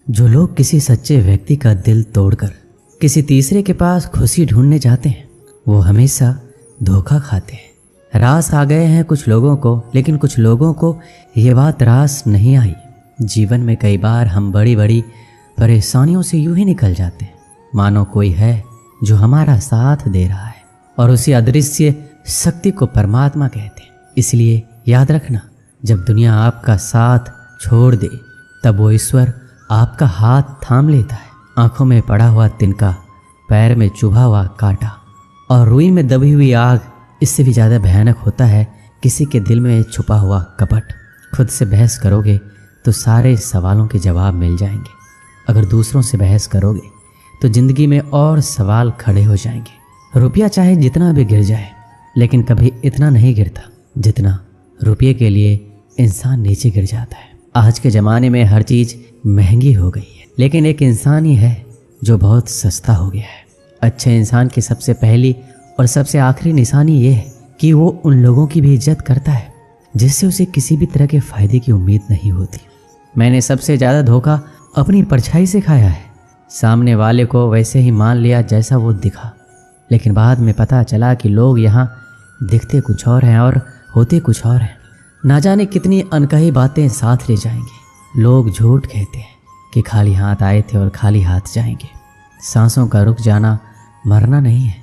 जो लोग किसी सच्चे व्यक्ति का दिल तोड़कर किसी तीसरे के पास खुशी ढूंढने जाते हैं वो हमेशा धोखा खाते हैं। रास आ गए हैं कुछ लोगों को, लेकिन कुछ लोगों को ये बात रास नहीं आई। जीवन में कई बार हम बड़ी बड़ी परेशानियों से यूं ही निकल जाते हैं मानो कोई है जो हमारा साथ दे रहा है, और उसी अदृश्य शक्ति को परमात्मा कहते हैं। इसलिए याद रखना, जब दुनिया आपका साथ छोड़ दे तब वो ईश्वर आपका हाथ थाम लेता है। आंखों में पड़ा हुआ तिनका, पैर में चुभा हुआ कांटा और रुई में दबी हुई आग, इससे भी ज़्यादा भयानक होता है किसी के दिल में छुपा हुआ कपट। खुद से बहस करोगे तो सारे सवालों के जवाब मिल जाएंगे। अगर दूसरों से बहस करोगे तो ज़िंदगी में और सवाल खड़े हो जाएंगे। रुपया चाहे जितना भी गिर जाए, लेकिन कभी इतना नहीं गिरता जितना रुपये के लिए इंसान नीचे गिर जाता है। आज के ज़माने में हर चीज़ महंगी हो गई है, लेकिन एक इंसान ही है जो बहुत सस्ता हो गया है। अच्छे इंसान की सबसे पहली और सबसे आखिरी निशानी ये है कि वो उन लोगों की भी इज्जत करता है जिससे उसे किसी भी तरह के फ़ायदे की उम्मीद नहीं होती। मैंने सबसे ज़्यादा धोखा अपनी परछाई से खाया है। सामने वाले को वैसे ही मान लिया जैसा वो दिखा, लेकिन बाद में पता चला कि लोग यहाँ दिखते कुछ और हैं और होते कुछ और हैं। ना जाने कितनी अनकही बातें साथ ले जाएंगे। लोग झूठ कहते हैं कि खाली हाथ आए थे और खाली हाथ जाएंगे। सांसों का रुक जाना मरना नहीं है,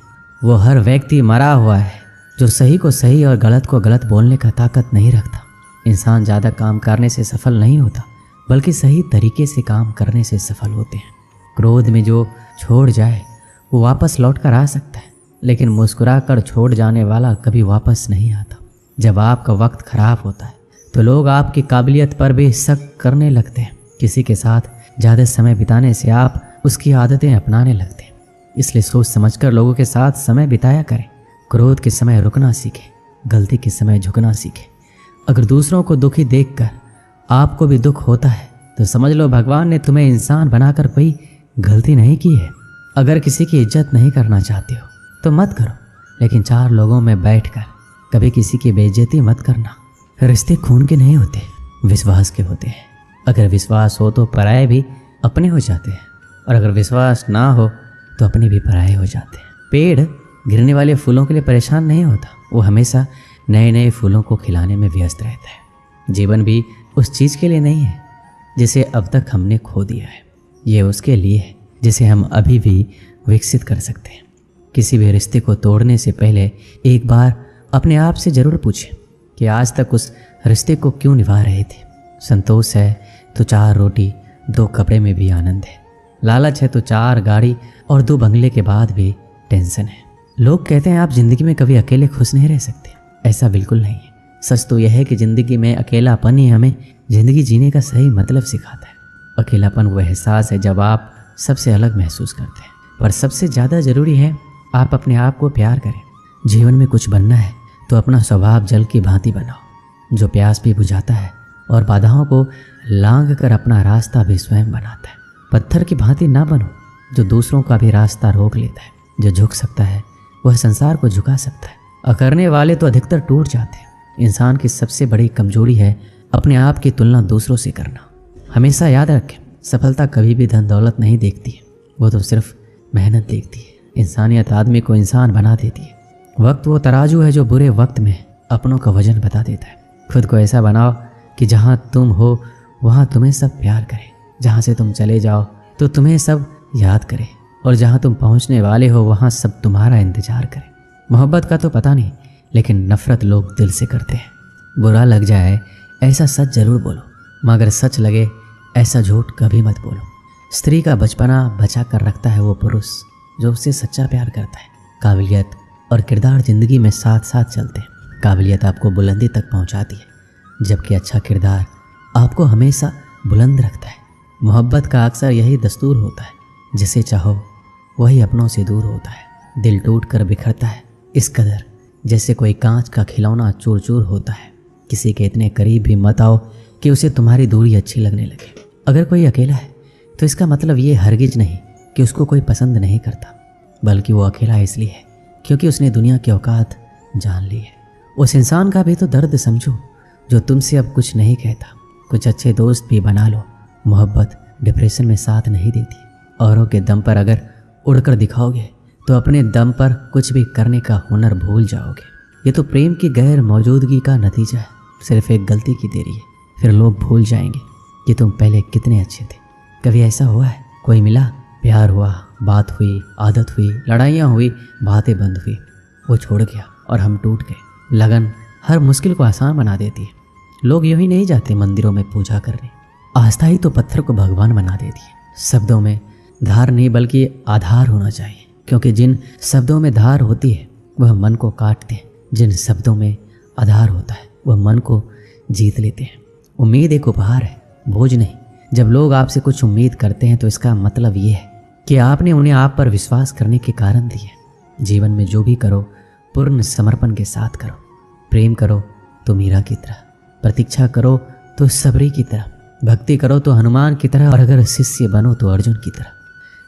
वो हर व्यक्ति मरा हुआ है जो सही को सही और गलत को गलत बोलने का ताकत नहीं रखता। इंसान ज़्यादा काम करने से सफल नहीं होता, बल्कि सही तरीके से काम करने से सफल होते हैं। क्रोध में जो छोड़ जाए वो वापस लौट कर आ सकता है, लेकिन मुस्कुरा कर छोड़ जाने वाला कभी वापस नहीं आता। जब आपका वक्त खराब होता है तो लोग आपकी काबिलियत पर भी शक करने लगते हैं। किसी के साथ ज़्यादा समय बिताने से आप उसकी आदतें अपनाने लगते हैं। इसलिए सोच समझकर लोगों के साथ समय बिताया करें। क्रोध के समय रुकना सीखें, गलती के समय झुकना सीखें। अगर दूसरों को दुखी देखकर आपको भी दुख होता है तो समझ लो भगवान ने तुम्हें इंसान बनाकर कोई गलती नहीं की है। अगर किसी की इज्जत नहीं करना चाहते हो तो मत करो, लेकिन चार लोगों में बैठकर कभी किसी की बेइज्जती मत करना। रिश्ते खून के नहीं होते, विश्वास के होते हैं। अगर विश्वास हो तो पराये भी अपने हो जाते हैं, और अगर विश्वास ना हो तो अपने भी पराये हो जाते हैं। पेड़ गिरने वाले फूलों के लिए परेशान नहीं होता, वो हमेशा नए नए फूलों को खिलाने में व्यस्त रहता है। जीवन भी उस चीज़ के लिए नहीं है जिसे अब तक हमने खो दिया है, ये उसके लिए है जिसे हम अभी भी विकसित कर सकते हैं। किसी भी रिश्ते को तोड़ने से पहले एक बार अपने आप से ज़रूर पूछें कि आज तक उस रिश्ते को क्यों निभा रहे थे। संतोष है तो 4 रोटी 2 कपड़े में भी आनंद है। लालच है तो 4 गाड़ी और 2 बंगले के बाद भी टेंशन है। लोग कहते हैं आप ज़िंदगी में कभी अकेले खुश नहीं रह सकते, ऐसा बिल्कुल नहीं है। सच तो यह है कि ज़िंदगी में अकेलापन ही हमें ज़िंदगी जीने का सही मतलब सिखाता है। अकेलापन वो एहसास है जब आप सबसे अलग महसूस करते हैं, पर सबसे ज़्यादा ज़रूरी है आप अपने आप को प्यार करें। जीवन में कुछ बनना है तो अपना स्वभाव जल की भांति बनाओ, जो प्यास भी बुझाता है और बाधाओं को लांघ कर अपना रास्ता भी स्वयं बनाता है। पत्थर की भांति ना बनो जो दूसरों का भी रास्ता रोक लेता है। जो झुक सकता है वह संसार को झुका सकता है। अकड़ने वाले तो अधिकतर टूट जाते हैं। इंसान की सबसे बड़ी कमजोरी है अपने आप की तुलना दूसरों से करना। हमेशा याद रखें, सफलता कभी भी धन दौलत नहीं देखती है, वो तो सिर्फ मेहनत देखती है। इंसानियत आदमी को इंसान बना देती है। वक्त वो तराजू है जो बुरे वक्त में अपनों का वजन बता देता है। खुद को ऐसा बनाओ कि जहाँ तुम हो वहाँ तुम्हें सब प्यार करें, जहाँ से तुम चले जाओ तो तुम्हें सब याद करें, और जहाँ तुम पहुँचने वाले हो वहाँ सब तुम्हारा इंतजार करें। मोहब्बत का तो पता नहीं, लेकिन नफ़रत लोग दिल से करते हैं। बुरा लग जाए ऐसा सच ज़रूर बोलो, मगर सच लगे ऐसा झूठ कभी मत बोलो। स्त्री का बचपना बचा कर रखता है वो पुरुष जो उससे सच्चा प्यार करता है। काबिलियत और किरदार ज़िंदगी में साथ साथ चलते हैं। काबिलियत आपको बुलंदी तक पहुंचाती है, जबकि अच्छा किरदार आपको हमेशा बुलंद रखता है। मोहब्बत का अक्सर यही दस्तूर होता है, जिसे चाहो वही अपनों से दूर होता है। दिल टूट कर बिखरता है इस कदर जैसे कोई कांच का खिलौना चूर चूर होता है। किसी के इतने करीब भी मत आओ कि उसे तुम्हारी दूरी अच्छी लगने लगे। अगर कोई अकेला है तो इसका मतलब ये हरगिज नहीं कि उसको कोई पसंद नहीं करता, बल्कि वो अकेला इसलिए है क्योंकि उसने दुनिया की औकात जान ली है। उस इंसान का भी तो दर्द समझो जो तुमसे अब कुछ नहीं कहता। कुछ अच्छे दोस्त भी बना लो। मोहब्बत डिप्रेशन में साथ नहीं देती। औरों के दम पर अगर उड़कर दिखाओगे तो अपने दम पर कुछ भी करने का हुनर भूल जाओगे। ये तो प्रेम की गैर मौजूदगी का नतीजा है। सिर्फ एक गलती की देरी है, फिर लोग भूल जाएंगे कि तुम पहले कितने अच्छे थे। कभी ऐसा हुआ है, कोई मिला, प्यार हुआ, बात हुई, आदत हुई, लड़ाइयाँ हुई, बातें बंद हुई, वो छोड़ गया और हम टूट गए। लगन हर मुश्किल को आसान बना देती है। लोग यूं ही नहीं जाते मंदिरों में पूजा करने। आस्था ही तो पत्थर को भगवान बना देती है। शब्दों में धार नहीं बल्कि आधार होना चाहिए, क्योंकि जिन शब्दों में धार होती है वह मन को काटते हैं, जिन शब्दों में आधार होता है वह मन को जीत लेते हैं। उम्मीद एक उपहार है, बोझ नहीं। जब लोग आपसे कुछ उम्मीद करते हैं तो इसका मतलब ये है कि आपने उन्हें आप पर विश्वास करने के कारण दिए। जीवन में जो भी करो पूर्ण समर्पण के साथ करो। प्रेम करो तो मीरा की तरह, प्रतीक्षा करो तो सबरी की तरह, भक्ति करो तो हनुमान की तरह, और अगर शिष्य बनो तो अर्जुन की तरह।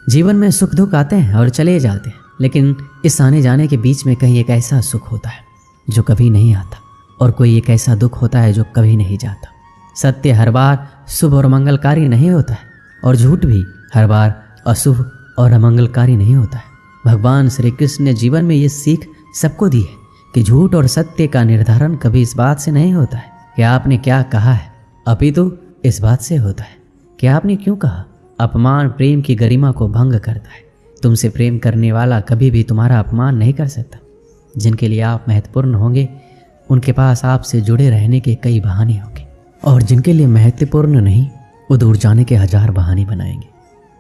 जीवन में सुख दुख आते हैं और चले जाते हैं, लेकिन इस आने जाने के बीच में कहीं एक ऐसा सुख होता है जो कभी नहीं आता, और कोई एक ऐसा दुख होता है जो कभी नहीं जाता। सत्य हर बार शुभ और मंगलकारी नहीं होता है, और झूठ भी हर बार अशुभ और अमंगलकारी नहीं होता है। भगवान श्री कृष्ण ने जीवन में ये सीख सबको दी है कि झूठ और सत्य का निर्धारण कभी इस बात से नहीं होता है कि आपने क्या कहा है, अपितु इस बात से होता है कि आपने क्यों कहा। अपमान प्रेम की गरिमा को भंग करता है। तुमसे प्रेम करने वाला कभी भी तुम्हारा अपमान नहीं कर सकता। जिनके लिए आप महत्वपूर्ण होंगे उनके पास आपसे जुड़े रहने के कई बहाने होंगे, और जिनके लिए महत्वपूर्ण नहीं वो दूर जाने के हजार बहाने बनाएंगे।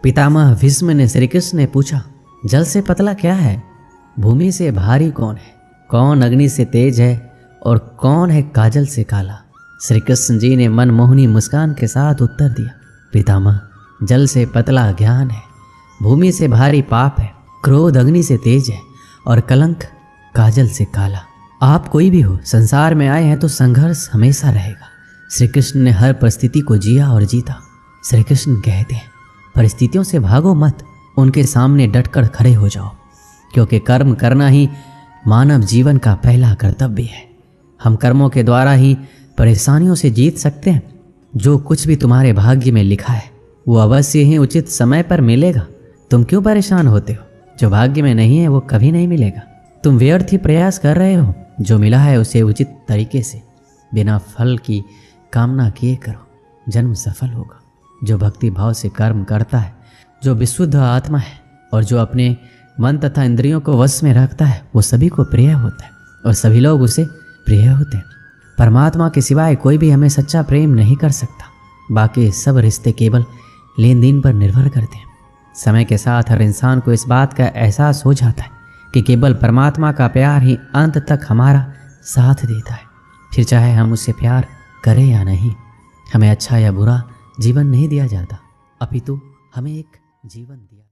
पितामह भीष्म ने श्री कृष्ण ने पूछा, जल से पतला क्या है, भूमि से भारी कौन है, कौन अग्नि से तेज है और कौन है काजल से काला। श्री कृष्ण जी ने मनमोहनी मुस्कान के साथ उत्तर दिया, पितामह जल से पतला ज्ञान है, भूमि से भारी पाप है, क्रोध अग्नि से तेज है और कलंक काजल से काला। आप कोई भी हो, संसार में आए हैं तो संघर्ष हमेशा रहेगा। श्री कृष्ण ने हर परिस्थिति को जिया और जीता। श्री कृष्ण कहते हैं, परिस्थितियों से भागो मत, उनके सामने डटकर खड़े हो जाओ, क्योंकि कर्म करना ही मानव जीवन का पहला कर्तव्य है। हम कर्मों के द्वारा ही परेशानियों से जीत सकते हैं। जो कुछ भी तुम्हारे भाग्य में लिखा है वो अवश्य ही उचित समय पर मिलेगा। तुम क्यों परेशान होते हो? जो भाग्य में नहीं है वो कभी नहीं मिलेगा। तुम व्यर्थ ही प्रयास कर रहे हो। जो मिला है उसे उचित तरीके से बिना फल की कामना किए करो, जन्म सफल होगा। जो भक्ति भाव से कर्म करता है, जो विशुद्ध आत्मा है और जो अपने मन तथा इंद्रियों को वश में रखता है, वो सभी को प्रिय होता है और सभी लोग उसे प्रिय होते हैं। परमात्मा के सिवाय कोई भी हमें सच्चा प्रेम नहीं कर सकता। बाकी सब रिश्ते केवल लेन देन पर निर्भर करते हैं। समय के साथ हर इंसान को इस बात का एहसास हो जाता है कि केवल परमात्मा का प्यार ही अंत तक हमारा साथ देता है। फिर चाहे हम उससे प्यार करें या नहीं, हमें अच्छा या बुरा जीवन नहीं दिया जाता, अपितु हमें एक जीवन दिया।